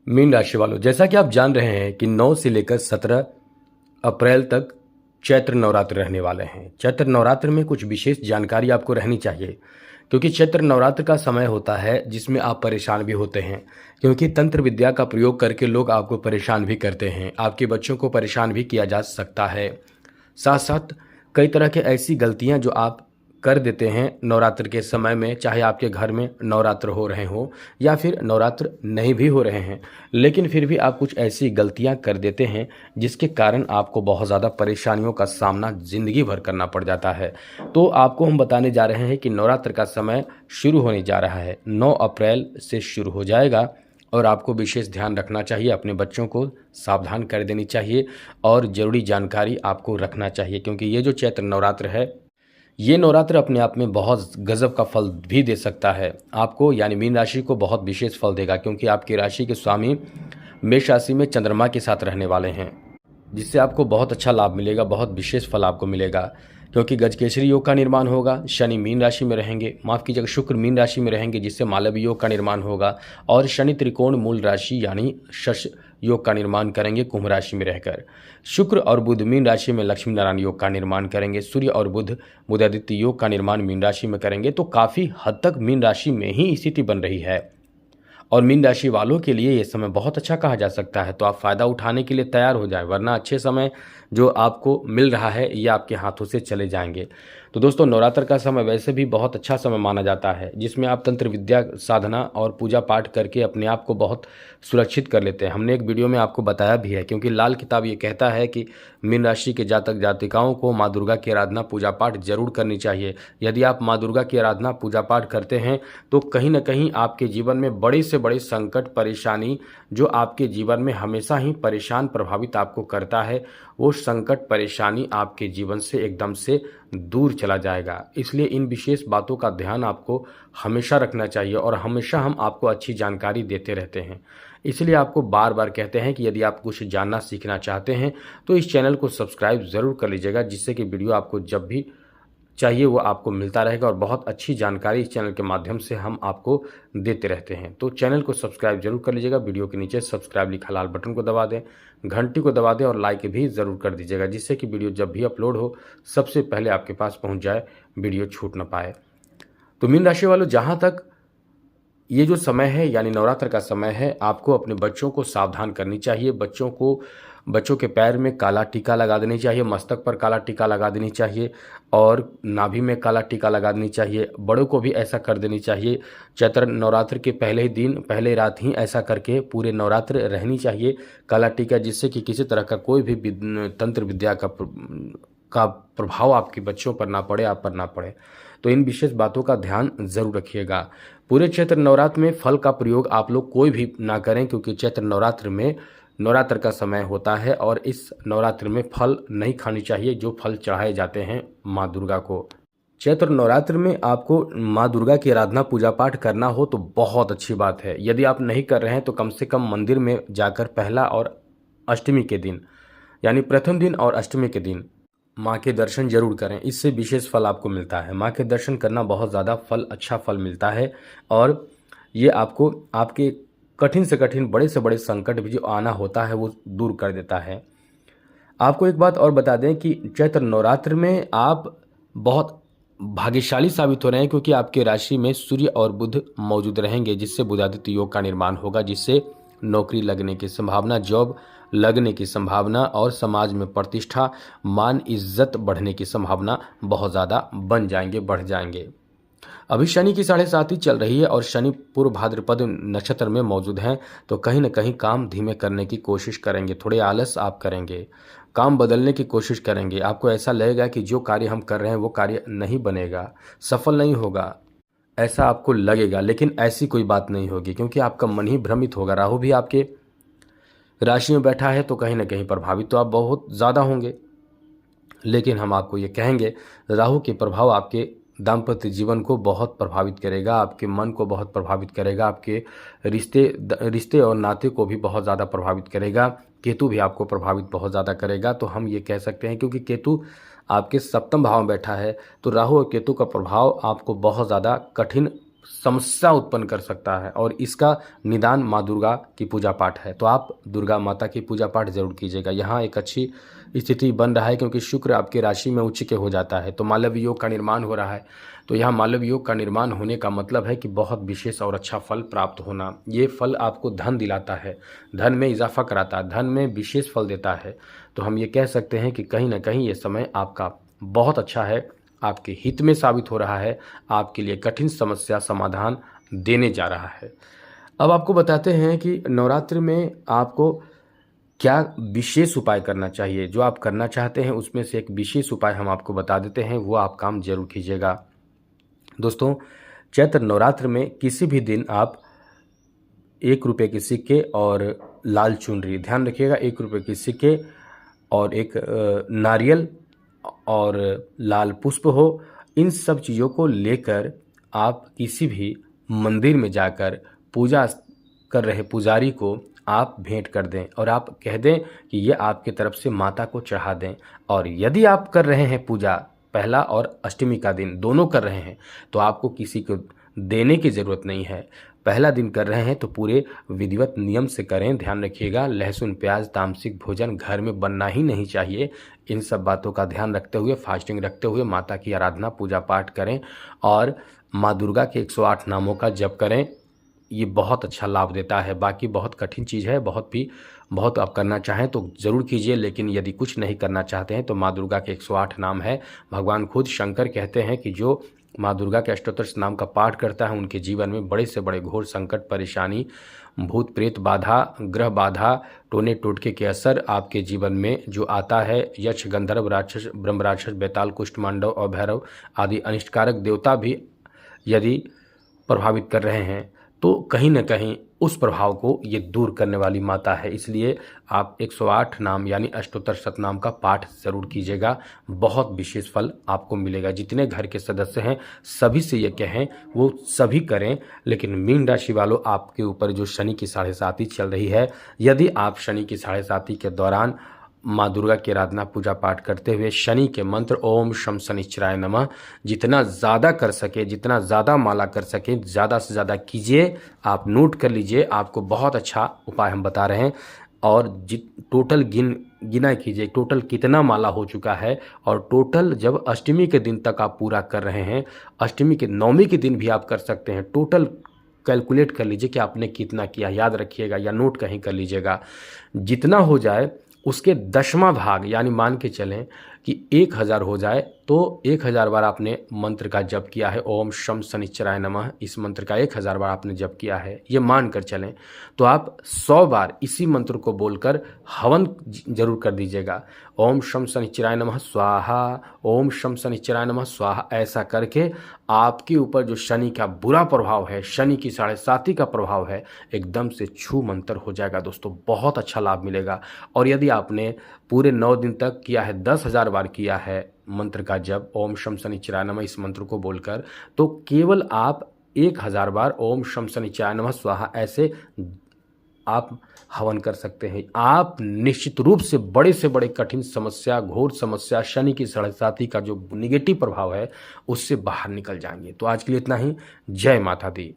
Mean राशि वालों, जैसा कि आप जान रहे हैं कि 9 से लेकर 17 अप्रैल तक चैत्र नवरात्र रहने वाले हैं। चैत्र नवरात्र में कुछ विशेष जानकारी आपको रहनी चाहिए, क्योंकि चैत्र नवरात्र का समय होता है जिसमें आप परेशान भी होते हैं, क्योंकि तंत्र विद्या का प्रयोग करके लोग आपको परेशान भी करते हैं। आपके बच्चों को परेशान भी किया जा सकता है। साथ साथ कई तरह के ऐसी गलतियां जो आप कर देते हैं नवरात्र के समय में, चाहे आपके घर में नवरात्र हो रहे हों या फिर नवरात्र नहीं भी हो रहे हैं, लेकिन फिर भी आप कुछ ऐसी गलतियां कर देते हैं जिसके कारण आपको बहुत ज़्यादा परेशानियों का सामना ज़िंदगी भर करना पड़ जाता है। तो आपको हम बताने जा रहे हैं कि नवरात्र का समय शुरू होने जा रहा है, 9 अप्रैल से शुरू हो जाएगा और आपको विशेष ध्यान रखना चाहिए, अपने बच्चों को सावधान कर देनी चाहिए और ज़रूरी जानकारी आपको रखना चाहिए, क्योंकि ये जो चैत्र नवरात्र है, ये नवरात्र अपने आप में बहुत गजब का फल भी दे सकता है आपको, यानी मीन राशि को बहुत विशेष फल देगा, क्योंकि आपकी राशि के स्वामी मेष राशि में चंद्रमा के साथ रहने वाले हैं, जिससे आपको बहुत अच्छा लाभ मिलेगा, बहुत विशेष फल आपको मिलेगा। क्योंकि गजकेसरी योग का निर्माण होगा, शनि मीन राशि में रहेंगे, माफ़ कीजिएगा शुक्र मीन राशि में रहेंगे, जिससे मालवी योग का निर्माण होगा, और शनि त्रिकोण मूल राशि यानी शश योग का निर्माण करेंगे कुंभ राशि में रहकर। शुक्र और बुध मीन राशि में लक्ष्मी नारायण योग का निर्माण करेंगे। सूर्य और बुध बुधादित्य योग का निर्माण मीन राशि में करेंगे। तो काफ़ी हद तक मीन राशि में ही स्थिति बन रही है और मीन राशि वालों के लिए ये समय बहुत अच्छा कहा जा सकता है। तो आप फ़ायदा उठाने के लिए तैयार हो जाएं, वरना अच्छे समय जो आपको मिल रहा है ये आपके हाथों से चले जाएंगे। तो दोस्तों, नवरात्र का समय वैसे भी बहुत अच्छा समय माना जाता है, जिसमें आप तंत्र विद्या साधना और पूजा पाठ करके अपने आप को बहुत सुरक्षित कर लेते हैं। हमने एक वीडियो में आपको बताया भी है, क्योंकि लाल किताब ये कहता है कि मीन राशि के जातक जातिकाओं को माँ दुर्गा की आराधना पूजा पाठ जरूर करनी चाहिए। यदि आप माँ दुर्गा की आराधना पूजा पाठ करते हैं तो कहीं ना कहीं आपके जीवन में बड़े से बड़े संकट परेशानी जो आपके जीवन में हमेशा ही परेशान प्रभावित आपको करता है, वो संकट परेशानी आपके जीवन से एकदम से दूर चला जाएगा। इसलिए इन विशेष बातों का ध्यान आपको हमेशा रखना चाहिए और हमेशा हम आपको अच्छी जानकारी देते रहते हैं। इसलिए आपको बार बार कहते हैं कि यदि आप कुछ जानना सीखना चाहते हैं तो इस चैनल को सब्सक्राइब ज़रूर कर लीजिएगा, जिससे कि वीडियो आपको जब भी चाहिए वो आपको मिलता रहेगा और बहुत अच्छी जानकारी इस चैनल के माध्यम से हम आपको देते रहते हैं। तो चैनल को सब्सक्राइब जरूर कर लीजिएगा। वीडियो के नीचे सब्सक्राइब लिखा लाल बटन को दबा दें, घंटी को दबा दें और लाइक भी ज़रूर कर दीजिएगा, जिससे कि वीडियो जब भी अपलोड हो सबसे पहले आपके पास पहुंच जाए, वीडियो छूट ना पाए। तो मीन राशि वालों, जहाँ तक ये जो समय है यानी नवरात्र का समय है, आपको अपने बच्चों को सावधान करनी चाहिए। बच्चों के पैर में काला टीका लगा देनी चाहिए, मस्तक पर काला टीका लगा देनी चाहिए और नाभि में काला टीका लगा देनी चाहिए। बड़ों को भी ऐसा कर देनी चाहिए। चैत्र नवरात्र के पहले ही दिन, पहले रात ही ऐसा करके पूरे नवरात्र रहनी चाहिए काला टीका, जिससे कि किसी तरह का कोई भी तंत्र विद्या का प्रभाव आपके बच्चों पर ना पड़े, आप पर ना पड़े। तो इन विशेष बातों का ध्यान जरूर रखिएगा। पूरे चैत्र नवरात्र में फल का प्रयोग आप लोग कोई भी ना करें, क्योंकि चैत्र नवरात्र में नवरात्र का समय होता है और इस नवरात्र में फल नहीं खानी चाहिए जो फल चढ़ाए जाते हैं माँ दुर्गा को। चैत्र नवरात्र में आपको माँ दुर्गा की आराधना पूजा पाठ करना हो तो बहुत अच्छी बात है। यदि आप नहीं कर रहे हैं तो कम से कम मंदिर में जाकर पहला और अष्टमी के दिन, यानी प्रथम दिन और अष्टमी के दिन माँ के दर्शन जरूर करें। इससे विशेष फल आपको मिलता है। माँ के दर्शन करना बहुत ज़्यादा अच्छा फल मिलता है और ये आपको आपके कठिन से कठिन, बड़े से बड़े संकट भी जो आना होता है वो दूर कर देता है। आपको एक बात और बता दें कि चैत्र नवरात्र में आप बहुत भाग्यशाली साबित हो रहे हैं, क्योंकि आपके राशि में सूर्य और बुध मौजूद रहेंगे, जिससे बुधादित्य योग का निर्माण होगा, जिससे नौकरी लगने की संभावना, जॉब लगने की संभावना और समाज में प्रतिष्ठा, मान इज्जत बढ़ने की संभावना बहुत ज़्यादा बन जाएंगे, बढ़ जाएंगे। अभी शनि की 7.5 चल रही है और शनि पूर्व भाद्रपद नक्षत्र में मौजूद हैं, तो कहीं ना कहीं काम धीमे करने की कोशिश करेंगे, थोड़े आलस आप करेंगे, काम बदलने की कोशिश करेंगे। आपको ऐसा लगेगा कि जो कार्य हम कर रहे हैं वो कार्य नहीं बनेगा, सफल नहीं होगा, ऐसा आपको लगेगा, लेकिन ऐसी कोई बात नहीं होगी, क्योंकि आपका मन ही भ्रमित होगा। राहु भी आपके राशि में बैठा है, तो कहीं ना कहीं प्रभावित तो आप बहुत ज़्यादा होंगे, लेकिन हम आपको ये कहेंगे राहु के प्रभाव आपके दाम्पत्य जीवन को बहुत प्रभावित करेगा, आपके मन को बहुत प्रभावित करेगा, आपके रिश्ते और नाते को भी बहुत ज़्यादा प्रभावित करेगा। केतु भी आपको प्रभावित बहुत ज़्यादा करेगा। तो हम ये कह सकते हैं, क्योंकि केतु आपके सप्तम भाव में बैठा है, तो राहु और केतु का प्रभाव आपको बहुत ज़्यादा कठिन समस्या उत्पन्न कर सकता है और इसका निदान माँ दुर्गा की पूजा पाठ है। तो आप दुर्गा माता की पूजा पाठ जरूर कीजिएगा। यहाँ एक अच्छी स्थिति बन रहा है क्योंकि शुक्र आपकी राशि में उच्च के हो जाता है, तो मालव्य योग का निर्माण हो रहा है। तो यहाँ मालव्य योग का निर्माण होने का मतलब है कि बहुत विशेष और अच्छा फल प्राप्त होना। ये फल आपको धन दिलाता है, धन में इजाफा कराता है, धन में विशेष फल देता है। तो हम ये कह सकते हैं कि कहीं ना कहीं ये समय आपका बहुत अच्छा है, आपके हित में साबित हो रहा है, आपके लिए कठिन समस्या समाधान देने जा रहा है। अब आपको बताते हैं कि नवरात्रि में आपको क्या विशेष उपाय करना चाहिए। जो आप करना चाहते हैं उसमें से एक विशेष उपाय हम आपको बता देते हैं, वो आप काम जरूर कीजिएगा। दोस्तों, चैत्र नवरात्र में किसी भी दिन आप 1 रुपये के सिक्के और लाल चुनरी, ध्यान रखिएगा, 1 रुपये के सिक्के और एक नारियल और लाल पुष्प हो, इन सब चीज़ों को लेकर आप किसी भी मंदिर में जाकर पूजा कर रहे पुजारी को आप भेंट कर दें और आप कह दें कि ये आपकी तरफ से माता को चढ़ा दें। और यदि आप कर रहे हैं पूजा पहला और अष्टमी का दिन दोनों कर रहे हैं तो आपको किसी को देने की ज़रूरत नहीं है। पहला दिन कर रहे हैं तो पूरे विधिवत नियम से करें। ध्यान रखिएगा, लहसुन प्याज तामसिक भोजन घर में बनना ही नहीं चाहिए। इन सब बातों का ध्यान रखते हुए, फास्टिंग रखते हुए माता की आराधना पूजा पाठ करें और माँ दुर्गा के 108 नामों का जप करें। ये बहुत अच्छा लाभ देता है। बाकी बहुत कठिन चीज़ है, बहुत आप करना चाहें तो ज़रूर कीजिए, लेकिन यदि कुछ नहीं करना चाहते हैं तो माँ दुर्गा के 108 नाम है। भगवान खुद शंकर कहते हैं कि जो माँ दुर्गा के अष्टोत्तर नाम का पाठ करता है उनके जीवन में बड़े से बड़े घोर संकट, परेशानी, भूत प्रेत बाधा, ग्रह बाधा, टोने टोटके के असर आपके जीवन में जो आता है, यक्ष गंधर्व राक्षस ब्रह्म राक्षस बेताल कुष्ठ मांडव और भैरव आदि अनिष्टकारक देवता भी यदि प्रभावित कर रहे हैं तो कहीं न कहीं उस प्रभाव को ये दूर करने वाली माता है। इसलिए आप 108 नाम यानी अष्टोत्तर शतनाम का पाठ ज़रूर कीजिएगा, बहुत विशेष फल आपको मिलेगा। जितने घर के सदस्य हैं सभी से ये कहें वो सभी करें। लेकिन मीन राशि वालों, आपके ऊपर जो शनि की 7.5 चल रही है, यदि आप शनि की 7.5 के दौरान माँ दुर्गा की आराधना पूजा पाठ करते हुए शनि के मंत्र ओम शम शनिश्चराय नमः जितना ज़्यादा कर सके, जितना ज़्यादा माला कर सके, ज़्यादा से ज़्यादा कीजिए। आप नोट कर लीजिए, आपको बहुत अच्छा उपाय हम बता रहे हैं। और टोटल गिना कीजिए टोटल कितना माला हो चुका है। और टोटल जब अष्टमी के दिन तक आप पूरा कर रहे हैं, अष्टमी के नवमी के दिन भी आप कर सकते हैं। टोटल कैलकुलेट कर लीजिए कि आपने कितना किया, याद रखिएगा या नोट कहीं कर लीजिएगा। जितना हो जाए उसके 10वां भाग, यानी मान के चलें कि 1000 हो जाए तो 1000 बार आपने मंत्र का जप किया है, ओम शम शनिश्चराय नमः, इस मंत्र का 1000 बार आपने जप किया है, ये मान कर चलें तो आप 100 बार इसी मंत्र को बोलकर हवन जरूर कर दीजिएगा। ओम शम शनिश्चराय नमः स्वाहा, ओम शम शनिश्चराय नमः स्वाहा, ऐसा करके आपके ऊपर जो शनि का बुरा प्रभाव है, शनि की 7.5 का प्रभाव है, एकदम से छू मंतर हो जाएगा। दोस्तों, बहुत अच्छा लाभ मिलेगा। और यदि आपने पूरे 9 दिन तक किया है, 10,000 बार किया है मंत्र का जप ओम शम शनिश्चराय नमः इस मंत्र को बोलकर, तो केवल आप 1000 बार ओम शम शनिश्चराय नमः स्वाहा ऐसे आप हवन कर सकते हैं। आप निश्चित रूप से बड़े कठिन समस्या, घोर समस्या, शनि की 7.5 का जो निगेटिव प्रभाव है उससे बाहर निकल जाएंगे। तो आज के लिए इतना ही। जय माता दी।